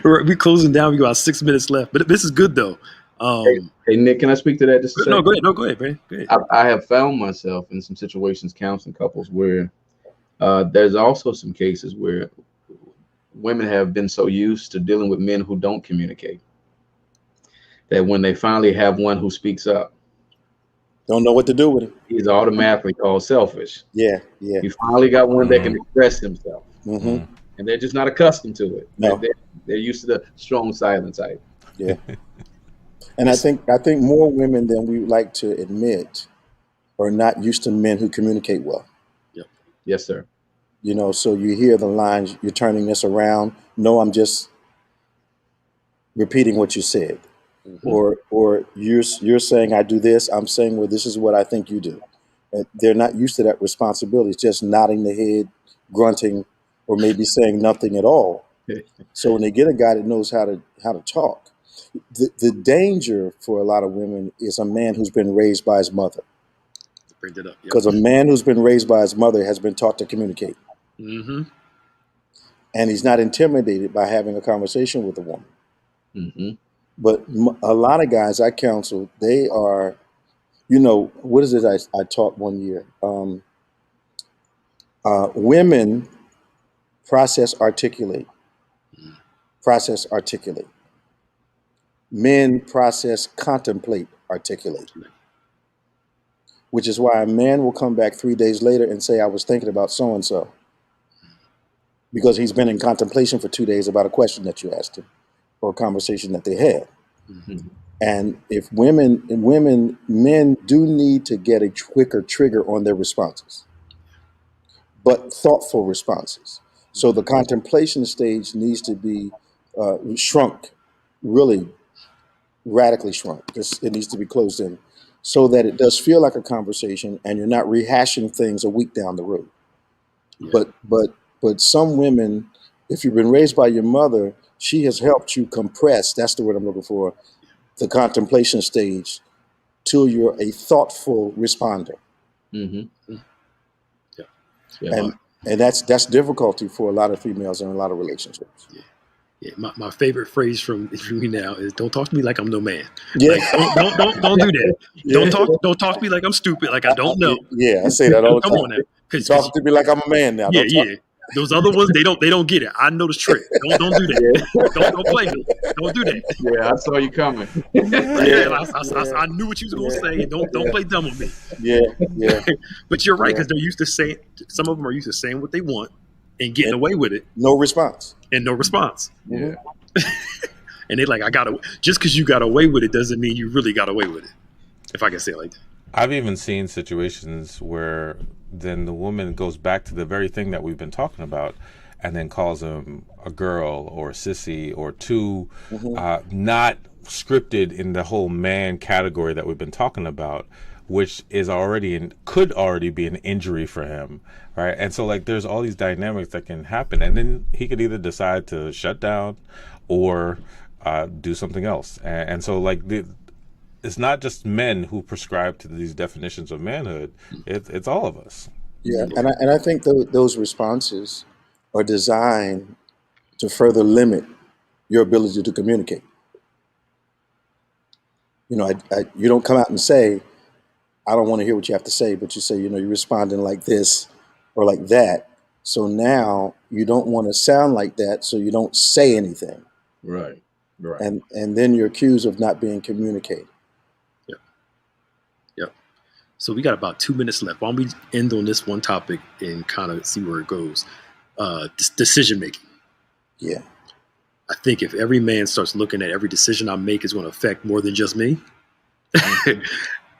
we're closing down. We got about 6 minutes left, but this is good though. Hey Nick, can I speak to that just a second? No, go ahead. No, go ahead, man. Go ahead. I have found myself in some situations counseling couples where there's also some cases where women have been so used to dealing with men who don't communicate that when they finally have one who speaks up, don't know what to do with it. He's automatically called selfish. Yeah. You finally got one that can express himself, and they're just not accustomed to it. No. They're used to the strong silent type. Yeah. And I think more women than we like to admit are not used to men who communicate well. Yep. Yes, sir. So you hear the lines, you're turning this around. No, I'm just repeating what you said. Or you're saying I do this. I'm saying, well, this is what I think you do. And they're not used to that responsibility. It's just nodding the head, grunting, or maybe saying nothing at all. So when they get a guy that knows how to talk, the danger for a lot of women is a man who's been raised by his mother. Bring it up. Because a man who's been raised by his mother has been taught to communicate. Mm-hmm. And he's not intimidated by having a conversation with a woman. Mm-hmm. But a lot of guys I counsel, they are, what is it I taught one year? Women process articulate. Men process contemplate, articulate. Which is why a man will come back 3 days later and say, I was thinking about so-and-so. Because he's been in contemplation for 2 days about a question that you asked him or a conversation that they had. And if men do need to get a quicker trigger on their responses, but thoughtful responses. So the contemplation stage needs to be shrunk, really radically shrunk. It needs to be closed in so that it does feel like a conversation and you're not rehashing things a week down the road. Yeah. But some women, if you've been raised by your mother, she has helped you compress, that's the word I'm looking for, the contemplation stage till you're a thoughtful responder. Mm-hmm. Yeah. And that's difficulty for a lot of females in a lot of relationships. Yeah. My favorite phrase from you now is "Don't talk to me like I'm no man." Yeah. Like, don't do that. Yeah. Don't talk to me like I'm stupid, like I don't know. Yeah, I say that all the time. Come on now, because talk to me like I'm a man now. Yeah. Those other ones, they don't get it. I know the trick. Don't do that. Don't play me. Don't do that. Yeah, I saw you coming. I knew what you was gonna say. Don't play dumb with me. Yeah. But you're right, because they're used to saying. Some of them are used to saying what they want and getting away with it. No response. And no response. Yeah. And they like, I got just because you got away with it doesn't mean you really got away with it. If I can say it like that. I've even seen situations where then the woman goes back to the very thing that we've been talking about, and then calls him a girl or a sissy or too not scripted in the whole man category that we've been talking about, which is could already be an injury for him, right? And so like there's all these dynamics that can happen, and then he could either decide to shut down or do something else. And so like it's not just men who prescribe to these definitions of manhood; it's all of us. Yeah, and I think those responses are designed to further limit your ability to communicate. You know, you don't come out and say, I don't want to hear what you have to say, but you say, you know, you're responding like this or like that. So now you don't want to sound like that, so you don't say anything. Right. Right. And then you're accused of not being communicated. Yep. So we got about 2 minutes left. Why don't we end on this one topic and kind of see where it goes? Decision making. Yeah. I think if every man starts looking at every decision I make is going to affect more than just me,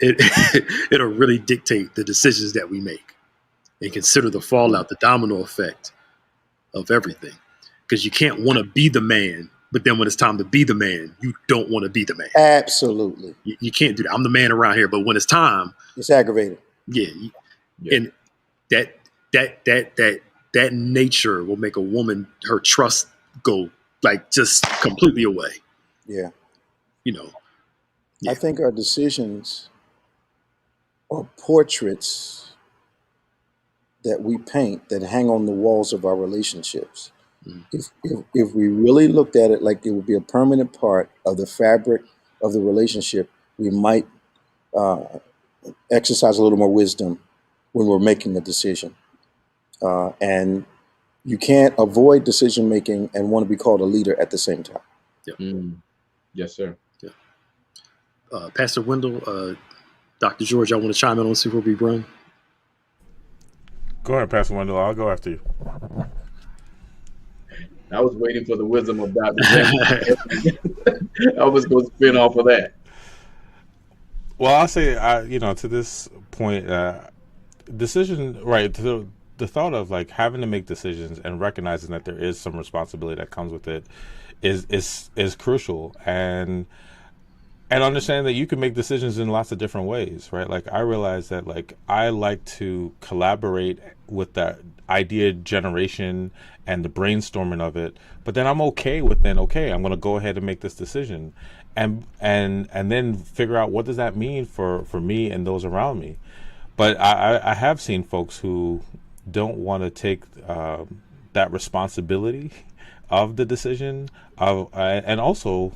it'll really dictate the decisions that we make, and consider the fallout, the domino effect of everything. Because you can't want to be the man, but then when it's time to be the man, you don't want to be the man. Absolutely. You can't do that. I'm the man around here, but when it's time, it's aggravating. Yeah. And that nature will make a woman, her trust go like just completely away. Yeah. You know. Yeah. I think our decisions are portraits that we paint that hang on the walls of our relationships. If we really looked at it like it would be a permanent part of the fabric of the relationship, we might exercise a little more wisdom when we're making a decision. And you can't avoid decision making and want to be called a leader at the same time. Yeah. Yes, sir. Yeah. Pastor Wendell, Dr. George, I want to chime in on Super B Run. Go ahead, Pastor Wendell. I'll go after you. I was waiting for the wisdom of Dr. I was going to spin off of that. Well, I'll say, to this point, decision, right, the thought of like having to make decisions and recognizing that there is some responsibility that comes with it is crucial, and understanding that you can make decisions in lots of different ways, right? Like I realize that like I like to collaborate with that idea generation and the brainstorming of it, but then I'm okay with I'm going to go ahead and make this decision, and then figure out what does that mean for me and those around me. But I have seen folks who don't want to take that responsibility of the decision and also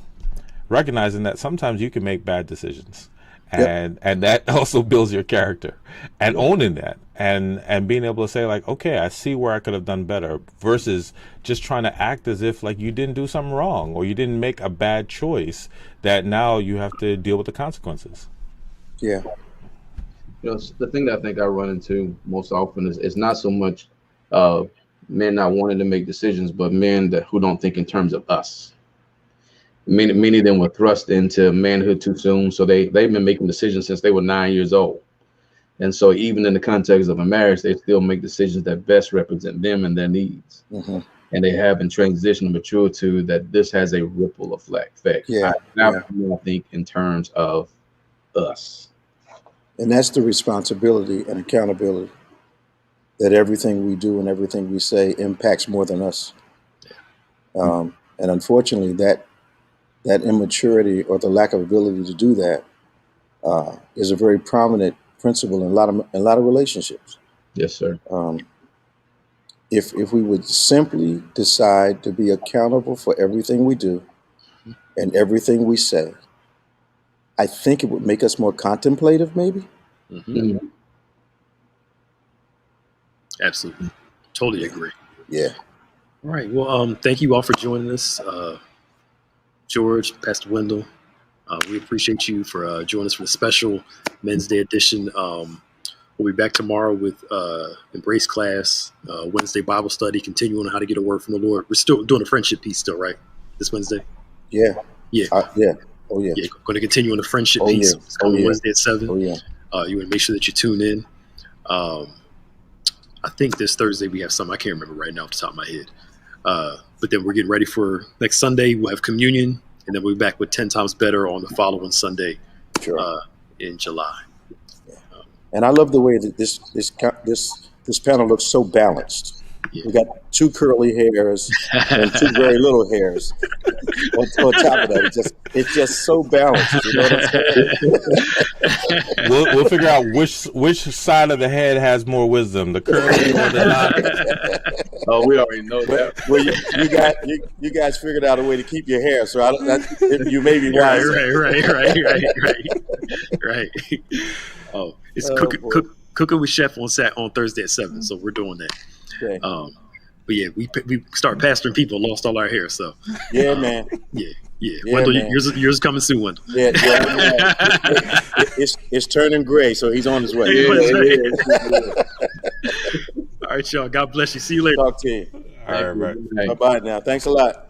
recognizing that sometimes you can make bad decisions, and that also builds your character, and owning that and being able to say like, okay, I see where I could have done better, versus just trying to act as if like you didn't do something wrong or you didn't make a bad choice that now you have to deal with the consequences. Yeah. The thing that I think I run into most often is not so much men not wanting to make decisions, but men who don't think in terms of us. Many of them were thrust into manhood too soon, so they've been making decisions since they were 9 years old. And so even in the context of a marriage, they still make decisions that best represent them and their needs. Mm-hmm. And they haven't transitioned to mature to that this has a ripple effect. I think in terms of us. And that's the responsibility and accountability, that everything we do and everything we say impacts more than us. And unfortunately, that immaturity or the lack of ability to do that is a very prominent principle in a lot of relationships. Yes, sir. If we would simply decide to be accountable for everything we do and everything we say, I think it would make us more contemplative, maybe. Mm-hmm. Absolutely. Totally agree. Yeah. All right. Well, thank you all for joining us. George, Pastor Wendell, we appreciate you for joining us for the special Men's Day edition. We'll be back tomorrow with Embrace class, Wednesday Bible study, continuing on how to get a word from the Lord. We're still doing a friendship piece still, right? This Wednesday? Yeah. Yeah, Yeah. Oh yeah. yeah. Going to continue on the friendship Oh piece. yeah. It's Oh coming yeah. Wednesday at 7. Oh yeah. You want to make sure that you tune in. I think this Thursday we have some. I can't remember right now off the top of my head. But then we're getting ready for next Sunday. We'll have communion, and then we'll be back with 10 times better on the following Sunday Sure. in July. And I love the way that this panel looks so balanced. Yeah. We got 2 curly hairs and 2 very little hairs. On top of that, it's just so balanced. You know what I'm saying? We'll figure out which side of the head has more wisdom, the curly or the not. Oh, we already know that. Well, you guys figured out a way to keep your hair, so you may be wise. Right. Oh, it's Oh, cooking with Chef on Thursday at 7. So we're doing that. Okay. But yeah, we start pastoring people, lost all our hair. So Yeah, man. yeah. Yeah, Wendell, man. yours is coming soon, Wendell. Yeah. It's turning gray, so he's on his way. All right, y'all. God bless you. See you later. Talk to you. All right. Bye-bye now. Thanks a lot.